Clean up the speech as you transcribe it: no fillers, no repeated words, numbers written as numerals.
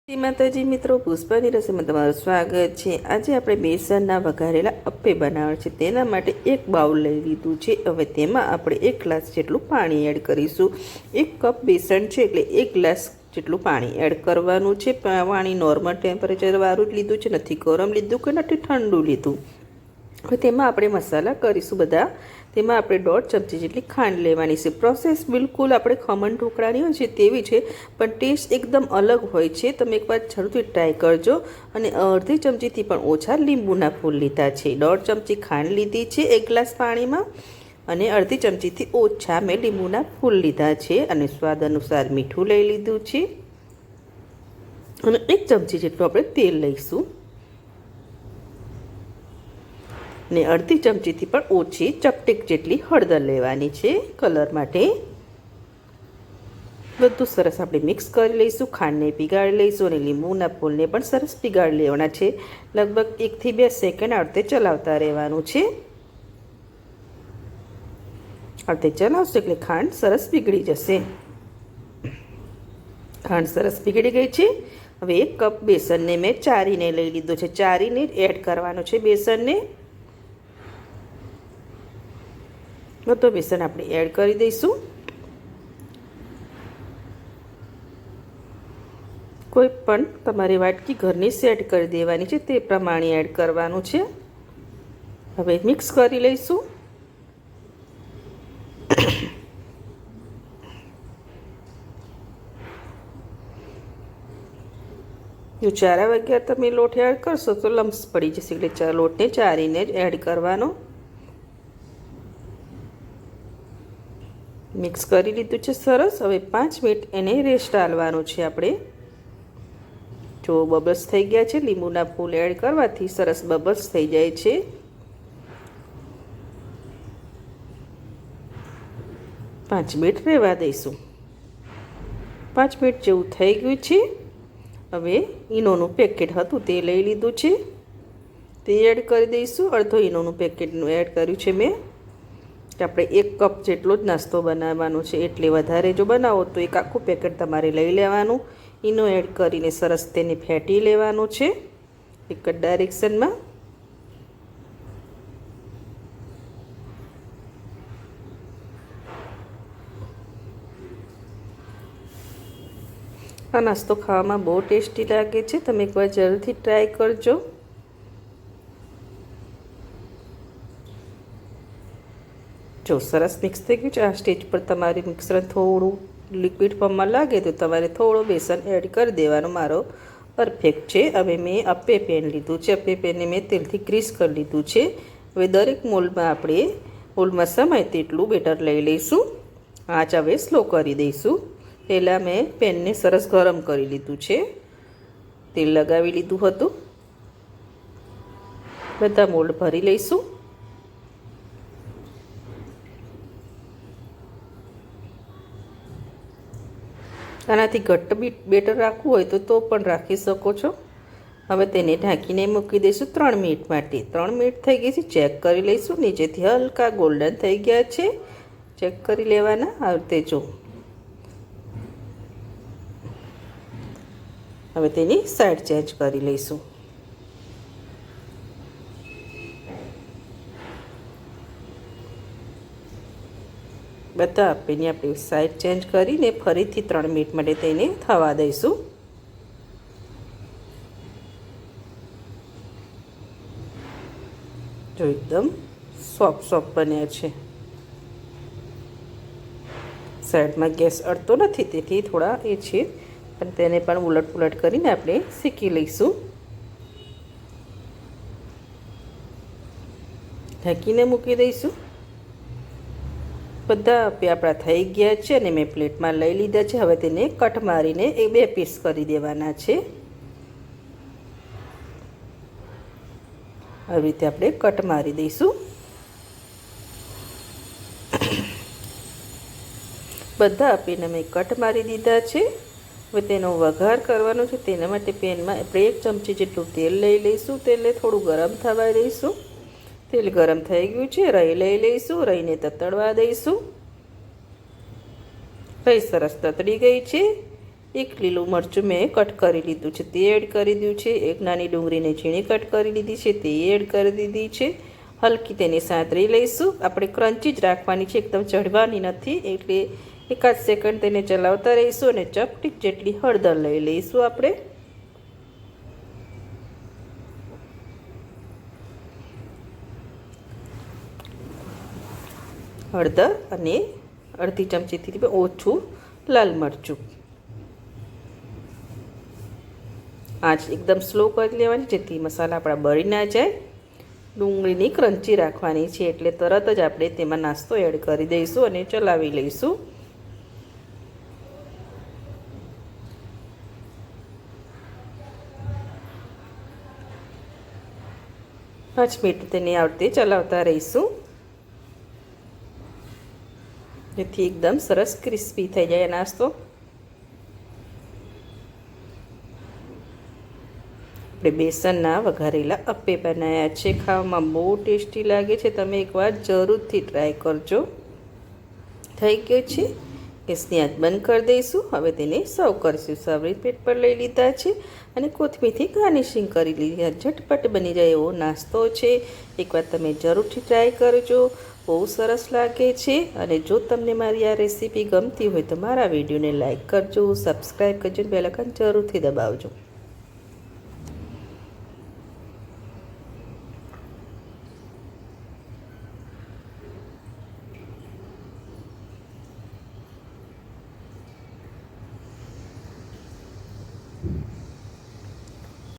શ્રી માતાજી મિત્રો, પુષ્પાની રસોઈમાં તમારું સ્વાગત છે। આજે આપણે બેસનના વઘારેલા અપ્પે બનાવવા છે। તેના માટે એક બાઉલ લઈ લીધું છે। હવે તેમાં આપણે 1 ગ્લાસ જેટલું પાણી એડ કરીશું। 1 કપ બેસન છે એટલે 1 ગ્લાસ જેટલું પાણી એડ કરવાનું છે। પાણી નોર્મલ ટેમ્પરેચર વાળું જ લીધું છે, નથી ગરમ લીધું કે નથી ઠંડુ લીધું। હવે તેમાં આપણે મસાલા કરીશું બધા। તેમાં આપણે 1.5 ચમચી જેટલી ખાંડ લેવાની છે। પ્રોસેસ બિલકુલ આપણે ખમણ ઢોકળાની હોય છે તેવી છે, પણ ટેસ્ટ એકદમ અલગ હોય છે। તમે એકવાર જરૂરથી ટ્રાય કરજો। અને અડધી ચમચીથી પણ ઓછા લીંબુના ફૂલ લીધા છે। 1.5 ચમચી ખાંડ લીધી છે 1 ગ્લાસ પાણીમાં, અને અડધી ચમચીથી ઓછા મેં લીંબુના ફૂલ લીધા છે। અને સ્વાદ અનુસાર મીઠું લઈ લીધું છે, અને 1 ચમચી જેટલું આપણે તેલ લઈશું, ને અડધી ચમચીથી પણ ઓછી ચપટીક જેટલી હળદર લેવાની છે કલર માટે। બધું સરસ આપણે મિક્સ કરી લઈશું। ખાંડને પીગાળી લઈશું અને લીંબુના ફૂલને પણ સરસ પીગાળી લેવાના છે। લગભગ 1 થી 2 સેકન્ડ અડધે ચલાવતા રહેવાનું છે। અડધે ચલાવશું એટલે ખાંડ સરસ પીગળી જશે। ખાંડ સરસ પીગળી ગઈ છે। હવે 1 કપ બેસનને મેં ચારીને લઈ લીધો છે। ચારીને એડ કરવાનો છે બેસનને। તો બેસન આપણે એડ કરી દઈશું। કોઈ પણ તમારી વાટકી ઘરની સેટ કરી દેવાની છે, તે પ્રમાણે એડ કરવાનું છે। હવે મિક્સ કરી લઈશું। જો ચારા વાગ્યા તમે લોટ એડ કરશો તો લમ્સ પડી જશે, એટલે લોટને ચારીને જ એડ કરવાનો। મિક્સ કરી લીધું છે સરસ। હવે 5 મિનિટ એને રેસ્ટ આલવાનું છે આપણે। જો બબલ્સ થઈ ગયા છે, લીંબુના ફૂલ એડ કરવાથી સરસ બબલ્સ થઈ જાય છે। પાંચ મિનિટ રહેવા દઈશું। 5 મિનિટ જેવું થઈ ગયું છે। હવે ઈનોનું પેકેટ હતું તે લઈ લીધું છે, તે એડ કરી દઈશું। અડધો ઈનોનું પેકેટનું એડ કર્યું છે મેં, કે આપણે 1 કપ જેટલો જ નાસ્તો બનાવવાનો છે, એટલે વધારે જો બનાવો તો 1 આખું પેકેટ તમારે લઈ લેવાનું। ઈનો એડ કરીને સરસ તેને ફેટી લેવાનું છે એક જ ડાયરેક્શનમાં। આ નાસ્તો ખાવામાં બહુ ટેસ્ટી લાગે છે, તમે એકવાર જરૂરથી ટ્રાય કરજો। જો સરસ મિક્સ થઈ ગયું છે। આ સ્ટેજ પર તમારે મિક્સર થોડું લિક્વિડ ફોર્મમાં લાગે તો તમારે થોડો બેસન એડ કરી દેવાનો। મારો પરફેક્ટ છે। હવે મેં અપ્પે પેન લીધું છે, અપ્પે પેનને મેં તેલથી ગ્રીસ કરી લીધું છે। હવે દરેક મોલ્ડમાં આપણે મોલ્ડમાં સમાય તેટલું બેટર લઈ લઈશું। આંચ હવે સ્લો કરી દઈશું। પહેલાં મેં પેનને સરસ ગરમ કરી લીધું છે, તેલ લગાવી લીધું હતું। બધા મોલ્ડ ભરી લઈશું। આનાથી ઘટ્ટ બેટર રાખવું હોય તો પણ રાખી શકો છો। હવે તેને ઢાંકીને મૂકી દઈશું 3 મિનિટ માટે। 3 મિનિટ થઈ ગઈ છે, ચેક કરી લઈશું। નીચેથી હલકા ગોલ્ડન થઈ ગયા છે, ચેક કરી લેવાના। આ રીતે જો। હવે તેની સાઈડ ચેન્જ કરી લઈશું। બધા અપ્પેની આપણે સાઈડ ચેન્જ કરીને ફરીથી 3 મિનિટ માટે તેને થવા દઈશું। જો એકદમ સોફ્ટ બન્યા છે। સાઈડમાં ગેસ અડતો નથી, તેથી થોડા એ છે, પણ તેને પણ ઉલટ પુલટ કરીને આપણે શેકી લઈશું। ઢાંકીને મૂકી દઈશું। બધા અપ્પે આપણા થઈ ગયા છે અને મેં પ્લેટમાં લઈ લીધા છે। હવે તેને કટ મારીને 2 પીસ કરી દેવાના છે। આવી રીતે આપણે કટ મારી દઈશું। બધા અપ્પેને મેં કટ મારી દીધા છે। હવે તેનો વઘાર કરવાનો છે। તેના માટે પેનમાં આપણે 1 ચમચી જેટલું તેલ લઈ લઈશું। તેલને થોડું ગરમ થવા દઈશું। તેલ ગરમ થઈ ગયું છે, રાઈ લઈ લઈશું। રાઈને તતડવા દઈશું। રાઈ સરસ તતડી ગઈ છે। એક લીલું મરચું મેં કટ કરી લીધું છે તે એડ કરી દીધું છે, એક નાની ડુંગળીને ઝીણી કટ કરી લીધી છે તે એડ કરી દીધી છે. હલકી તેને સાંતળી લઈશું. આપણે ક્રન્ચી જ રાખવાની છે, એકદમ ચઢવાની નથી, એટલે એકાદ સેકન્ડ તેને ચલાવતા રહીશું. અને ચપટી જેટલી હળદર લઈ લઈશું આપણે. હળદર અને અડધી ચમચીથી ઓછું લાલ મરચું. આંચ એકદમ સ્લો કરી લેવાની, જેથી મસાલા આપણા બળી ના જાય. ડુંગળીની ક્રન્ચી રાખવાની છે, એટલે તરત જ આપણે તેમાં નાસ્તો એડ કરી દઈશું અને ચલાવી લઈશું. 5 મિનિટ તેને આવડતે ચલાવતા રહીશું, જેથી એકદમ સરસ ક્રિસ્પી થઈ જાય નાસ્તો. આપણે બેસનના વઘારેલા અપ્પે બનાવ્યા છે, ખાવામાં બહુ ટેસ્ટી લાગે છે. તમે એકવાર જરૂરથી ટ્રાય કરજો. થઈ ગયો છે, ગેસની આંચ બંધ કરી દઈશું. હવે તેને સર્વ કરીશું. સર્વિંગ પ્લેટ પર લઈ લીધા છે અને કોથમીરથી ગાર્નિશિંગ કરી લીધી. ઝટપટ બની જાય એવો નાસ્તો છે. એકવાર તમે જરૂરથી ટ્રાય કરજો, બહુ સરસ લાગે છે. અને જો તમને મારી આ રેસીપી ગમતી હોય તો મારા વિડીયોને લાઇક કરજો, સબસ્ક્રાઈબ કરજો, બેલ આઇકન જરૂરથી દબાવજો.